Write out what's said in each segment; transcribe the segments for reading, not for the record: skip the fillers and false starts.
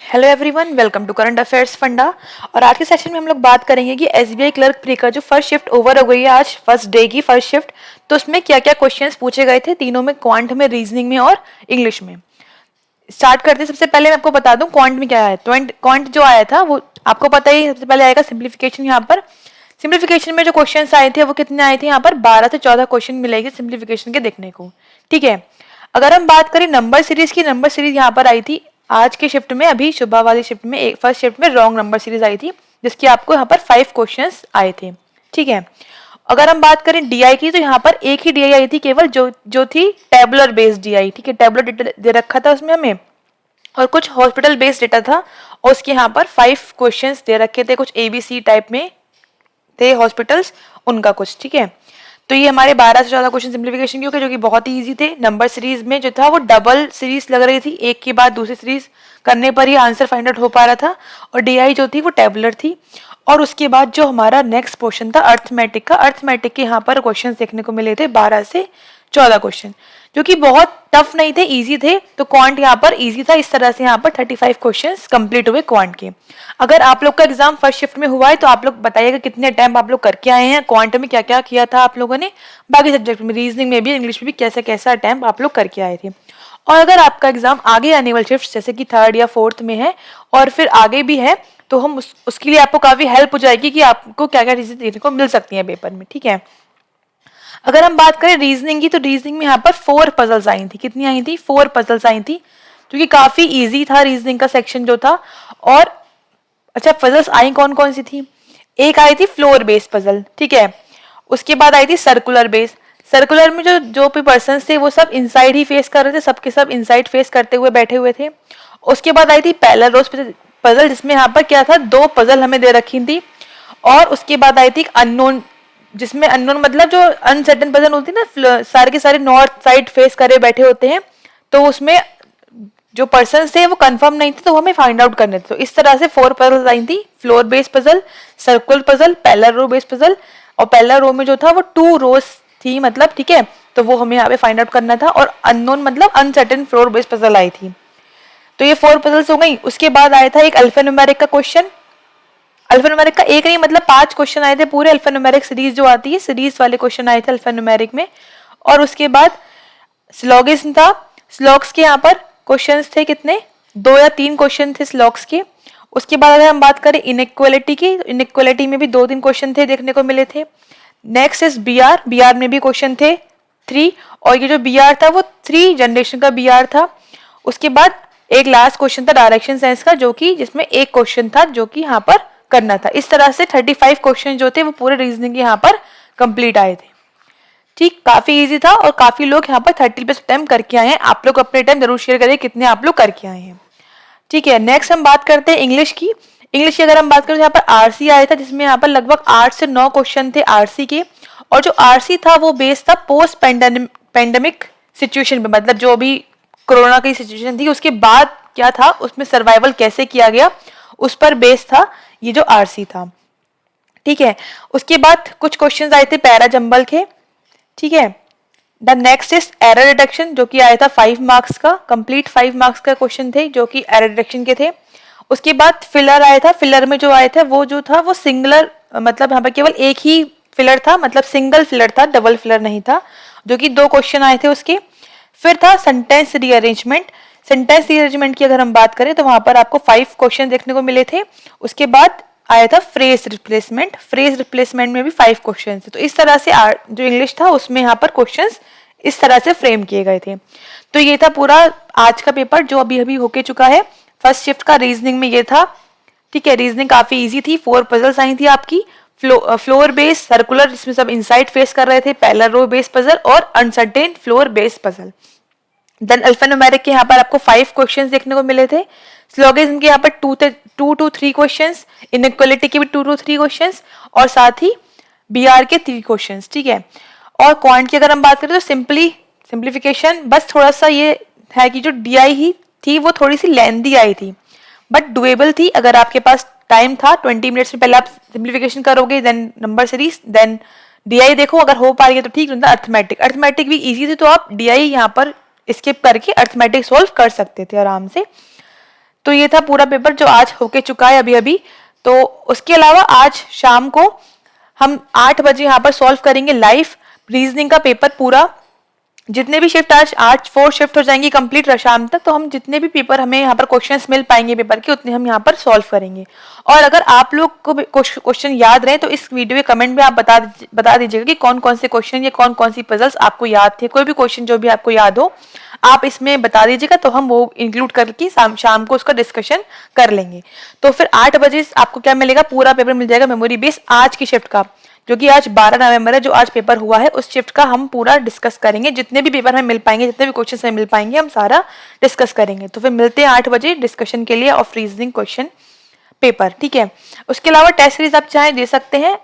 Hello everyone, welcome to current affairs Funda. और आज के सेशन में हम लोग बात करेंगे कि एसबीआई क्लर्क प्री का जो फर्स्ट शिफ्ट ओवर हो गई है, आज फर्स्ट डे की फर्स्ट शिफ्ट, तो उसमें क्या क्या क्वेश्चंस पूछे गए थे, तीनों में, क्वांट में, रीजनिंग में और इंग्लिश में। स्टार्ट करते हैं। सबसे पहले मैं आपको बता दूं क्वांट में क्या है। क्वांट जो आया था वो आपको पता ही, सबसे पहले आएगा सिंप्लीफिकेशन। यहाँ पर सिंप्लीफिकेशन में जो क्वेश्चन आए थे वो कितने आए थे, यहाँ पर 12 से 14 क्वेश्चन मिलेंगे सिंप्लीफिकेशन के देखने को। ठीक है, अगर हम बात करें नंबर सीरीज की, नंबर सीरीज यहाँ पर आई थी आज के शिफ्ट में, अभी सुबह वाली शिफ्ट में, फर्स्ट शिफ्ट में रॉन्ग नंबर सीरीज आई थी, जिसकी आपको यहाँ पर 5 क्वेश्चंस आए थे। ठीक है, अगर हम बात करें डीआई की, तो यहाँ पर एक ही डीआई आई थी केवल, जो थी टेबुलर बेस्ड डीआई। ठीक है, टेबुलर डेटा दे रखा था उसमें हमें, और कुछ हॉस्पिटल बेस्ड डेटा था, और उसके यहाँ पर 5 क्वेश्चंस दे रखे थे, कुछ एबीसी टाइप में थे हॉस्पिटल्स, उनका कुछ। ठीक है, तो ये हमारे 12 से 14 क्वेश्चन सिंप्लीफिकेशन के हो गए, जो कि बहुत ही इजी थे। नंबर सीरीज में जो था वो डबल सीरीज लग रही थी, एक के बाद दूसरी सीरीज करने पर ही आंसर फाइंड आउट हो पा रहा था, और डीआई जो थी वो टेबुलर थी। और उसके बाद जो हमारा नेक्स्ट पोर्शन था अर्थमेटिक का, अर्थमेटिक के यहाँ पर क्वेश्चन देखने को मिले थे 12 से 14 क्वेश्चन, जो कि बहुत टफ नहीं थे, इजी थे। तो क्वांट यहाँ पर इजी था। इस तरह से यहाँ पर 35 क्वेश्चंस कंप्लीट हुए क्वांट के। अगर आप लोग का एग्जाम फर्स्ट शिफ्ट में हुआ है तो आप लोग बताइएगा कितने अटेम्प्ट आप लोग करके आए हैं, क्वांट में क्या क्या किया था आप लोगों ने, बाकी सब्जेक्ट में, रीजनिंग में भी, इंग्लिश में भी कैसा कैसा अटेम्प्ट आप लोग करके आए थे। और अगर आपका एग्जाम आगे आने वाले शिफ्ट जैसे कि थर्ड या फोर्थ में है और फिर आगे भी है, तो हम उसके लिए आपको काफी हेल्प हो जाएगी कि आपको क्या क्या चीजें देखने को मिल सकती हैं पेपर में। ठीक है, अगर हम बात करें रीजनिंग की, तो रीजनिंग में यहाँ पर 4 पजल्स आई थी। कितनी आई थी? 4 पजल्स आई थी, जो कि काफी इजी था रीजनिंग का सेक्शन जो था। और अच्छा, पजल्स आई कौन कौन सी थी? एक आई थी फ्लोर बेस्ड पजल। ठीक है, उसके बाद आई थी सर्कुलर बेस। सर्कुलर में जो जो भी पर्सन थे वो सब इनसाइड ही फेस कर रहे थे, सबके सब इनसाइड फेस करते हुए बैठे हुए थे। उसके बाद आई थी पैरेलल रोज पजल, जिसमें यहाँ पर क्या था, 2 पजल हमें दे रखी थी। और उसके बाद आई थी अननोन, जिसमें अननोन मतलब जो अनसर्टेन पजल होती है ना, सारे के सारे नॉर्थ साइड फेस करे बैठे होते हैं, तो उसमें जो पर्सन थे वो कंफर्म नहीं थे, तो हमें फाइंड आउट करने थे। तो इस तरह से 4 पजल्स आई थी, floor based puzzle, circular puzzle, parallel row based puzzle, और पैरेलल रो में जो था वो 2 रोज थी मतलब। ठीक है, तो वो हमें यहाँ पे फाइंड आउट करना था। और अननोन मतलब अनसर्टेन फ्लोर बेस्ड पजल आई थी। तो ये 4 पजल्स हो गई। उसके बाद आया था एक अल्फान्यूमेरिक का क्वेश्चन। अल्फान्यूमेरिक का एक नहीं मतलब 5 क्वेश्चन आए थे, पूरे अल्फान्यूमेरिक सीरीज जो आती है, सीरीज वाले क्वेश्चन आए थे अल्फान्यूमेरिक में। और उसके बाद स्लॉगिज्म था। स्लॉग्स के यहाँ पर क्वेश्चंस थे कितने, 2 या 3 क्वेश्चन थे स्लॉग्स के। उसके बाद अगर हम बात करें इनइक्वालिटी की, इनइक्वालिटी में भी 2-3 क्वेश्चन थे देखने को मिले थे। नेक्स्ट इज बीआर, बीआर में भी क्वेश्चन थे 3, और ये जो बीआर था वो 3 जनरेशन का बीआर था। उसके बाद एक लास्ट क्वेश्चन था डायरेक्शन सेंस का, जो कि जिसमें एक क्वेश्चन था जो कि यहाँ पर करना था। इस तरह से 35 क्वेश्चन जो थे वो पूरे रीजनिंग के यहाँ पर कंप्लीट आए थे। ठीक, काफी इजी था, और काफी लोग यहाँ पर 30+ अटेम्प्ट करके आए हैं। आप लोग अपने टाइम जरूर शेयर करिए कितने आप लोग करके आए हैं। ठीक है, नेक्स्ट हम बात करते हैं इंग्लिश की। इंग्लिश की अगर हम बात करें तो यहाँ पर आरसी आया था, जिसमें यहाँ पर लगभग 8 से 9 क्वेश्चन थे आरसी के। और जो आरसी था वो बेस्ड था पोस्ट पेंडेमिक सिचुएशन पे, मतलब जो भी कोरोना की सिचुएशन थी उसके बाद क्या था, उसमें सर्वाइवल कैसे किया गया, उस पर बेस्ड था ये जो आरसी था। ठीक है, उसके बाद कुछ क्वेश्चंस आए थे पैरा जंबल के। ठीक है, the next is error detection, जो कि आया था 5 मार्क्स का, कंप्लीट 5 मार्क्स का क्वेश्चन थे जो कि एरर डिटेक्शन के थे। उसके बाद फिलर आया था। फिलर में जो आया था वो जो था वो सिंगुलर, मतलब यहाँ पर केवल एक ही फिलर था, मतलब सिंगल फिलर था, डबल फिलर नहीं था, जो कि 2 क्वेश्चन आए थे उसके। फिर था सेंटेंस रीअरेंजमेंट। सेंटेंस रीअरेंजमेंट की अगर हम बात करें तो वहां पर आपको 5 क्वेश्चन देखने को मिले थे। उसके बाद आया था फ्रेज रिप्लेसमेंट। फ्रेज रिप्लेसमेंट में भी 5 क्वेश्चन थे। तो इस तरह से जो इंग्लिश था उसमें यहाँ पर क्वेश्चंस इस तरह से फ्रेम किए गए थे। तो ये था पूरा आज का पेपर जो अभी अभी होके चुका है। फर्स्ट शिफ्ट का रीजनिंग में ये था। ठीक है, रीजनिंग काफी इजी थी। 4 पजल्स आई थी आपकी, फ्लोर बेस, सर्कुलर जिसमें सब इनसाइड फेस कर रहे थे, पैरेलल रो बेस पजल, और uncertain floor base puzzle. Then alphanumeric के यहाँ पर आपको 5 क्वेश्चंस देखने को मिले थे। स्लोगिज्म के यहाँ पर 2 to 3 क्वेश्चंस, इनइक्वालिटी के भी 2 to 3 क्वेश्चंस, और साथ ही बीआर के 3 क्वेश्चंस। ठीक है, और क्वांट की अगर हम बात करें तो सिंप्लीफिकेशन, बस थोड़ा सा ये है कि जो डीआई ही थी वो थोड़ी सी लेंथी आई थी, बट डुएबल थी। अगर आपके पास टाइम था 20 मिनट्स में पहले आप सिंप्लीफिकेशन करोगे, then number series, then DI देखो, अगर हो पाएगी तो ठीक, अर्थमेटिक, अर्थमेटिक भी इजी थी, तो आप डीआई यहाँ पर स्किप करके अर्थमेटिक सोल्व कर सकते थे आराम से। तो ये था पूरा पेपर जो आज होके चुका है अभी अभी। तो उसके अलावा आज शाम को हम 8 बजे यहाँ पर सॉल्व करेंगे लाइव रीजनिंग का पेपर पूरा। जितने भी शिफ्ट आज 4 शिफ्ट हो जाएंगी कंप्लीट शाम तक, तो हम जितने भी पेपर हमें यहाँ पर क्वेश्चंस मिल पाएंगे पेपर के उतने हम यहाँ पर सॉल्व करेंगे। और अगर आप लोग को क्वेश्चन याद रहे तो इस वीडियो के कमेंट में आप बता दीजिएगा कि कौन कौन से क्वेश्चन या कौन कौन सी पजल्स आपको याद थे। कोई भी क्वेश्चन जो भी आपको याद हो आप इसमें बता दीजिएगा, तो हम वो इंक्लूड करके शाम को उसका डिस्कशन कर लेंगे। तो फिर 8 बजे आपको क्या मिलेगा, पूरा पेपर मिल जाएगा मेमोरी बेस आज की शिफ्ट का, जो कि आज 12 नवंबर है, जो आज पेपर हुआ है उस शिफ्ट का हम पूरा डिस्कस करेंगे। जितने भी पेपर हमें मिल पाएंगे, जितने भी क्वेश्चन हमें मिल पाएंगे, हम सारा डिस्कस करेंगे। तो फिर मिलते हैं 8 बजे डिस्कशन के लिए ऑफ रीजनिंग क्वेश्चन पेपर, ठीक है। उसके अलावा टेस्ट सीरीज आप चाहे दे सकते हैं,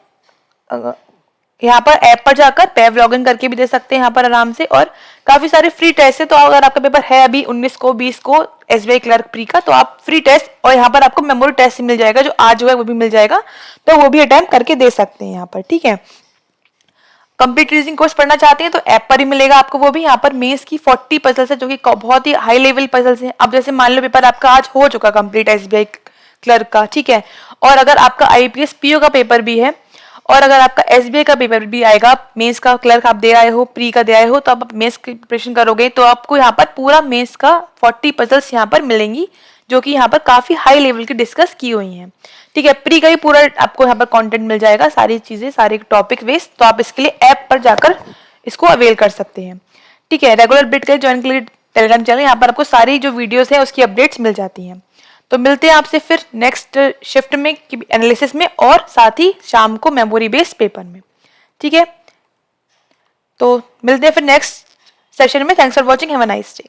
यहाँ पर ऐप पर जाकर पैव लॉगिन करके भी दे सकते हैं यहाँ पर आराम से, और काफी सारे फ्री टेस्ट है। तो अगर आपका पेपर है अभी 19 को 20 को एसबीआई क्लर्क प्री का, तो आप फ्री टेस्ट और यहाँ पर आपको मेमोरी टेस्ट मिल जाएगा, जो आज जो है वो भी मिल जाएगा, तो वो भी अटेम्प्ट करके दे सकते हैं यहाँ पर, ठीक है। कंप्लीट रीजनिंग कोर्स पढ़ना चाहते हैं तो ऐप पर ही मिलेगा आपको वो भी। यहाँ पर मेंस की 40 पजल्स है, जो कि बहुत ही हाई लेवल पजल्स हैं। अब जैसे मान लो पेपर आपका आज हो चुका कंप्लीट एसबीआई क्लर्क का, ठीक है, और अगर आपका आईपीएस पीओ का पेपर भी है, और अगर आपका एसबीआई का पेपर भी आएगा, मेंस का क्लर्क आप दे आए हो, प्री का दे आए हो, तो आप मेंस की प्रिपरेशन करोगे तो आपको यहाँ पर पूरा मेंस का 40 पजल्स यहाँ पर मिलेंगी, जो कि यहाँ पर काफी हाई लेवल की डिस्कस की हुई हैं, ठीक है। प्री का भी पूरा आपको यहाँ पर कंटेंट मिल जाएगा, सारी चीजें, सारे टॉपिक वेस्ट। तो आप इसके लिए ऐप पर जाकर इसको अवेल कर सकते हैं, ठीक है। रेगुलर अपडेट के ज्वाइन के लिए टेलीग्राम चैनल, यहाँ पर आपको सारी जो वीडियोस हैं उसकी अपडेट्स मिल जाती हैं। तो मिलते हैं आपसे फिर नेक्स्ट शिफ्ट में एनालिसिस में, और साथ ही शाम को मेमोरी बेस्ड पेपर में, ठीक है। तो मिलते हैं फिर नेक्स्ट सेशन में। Thanks for watching, have a nice day.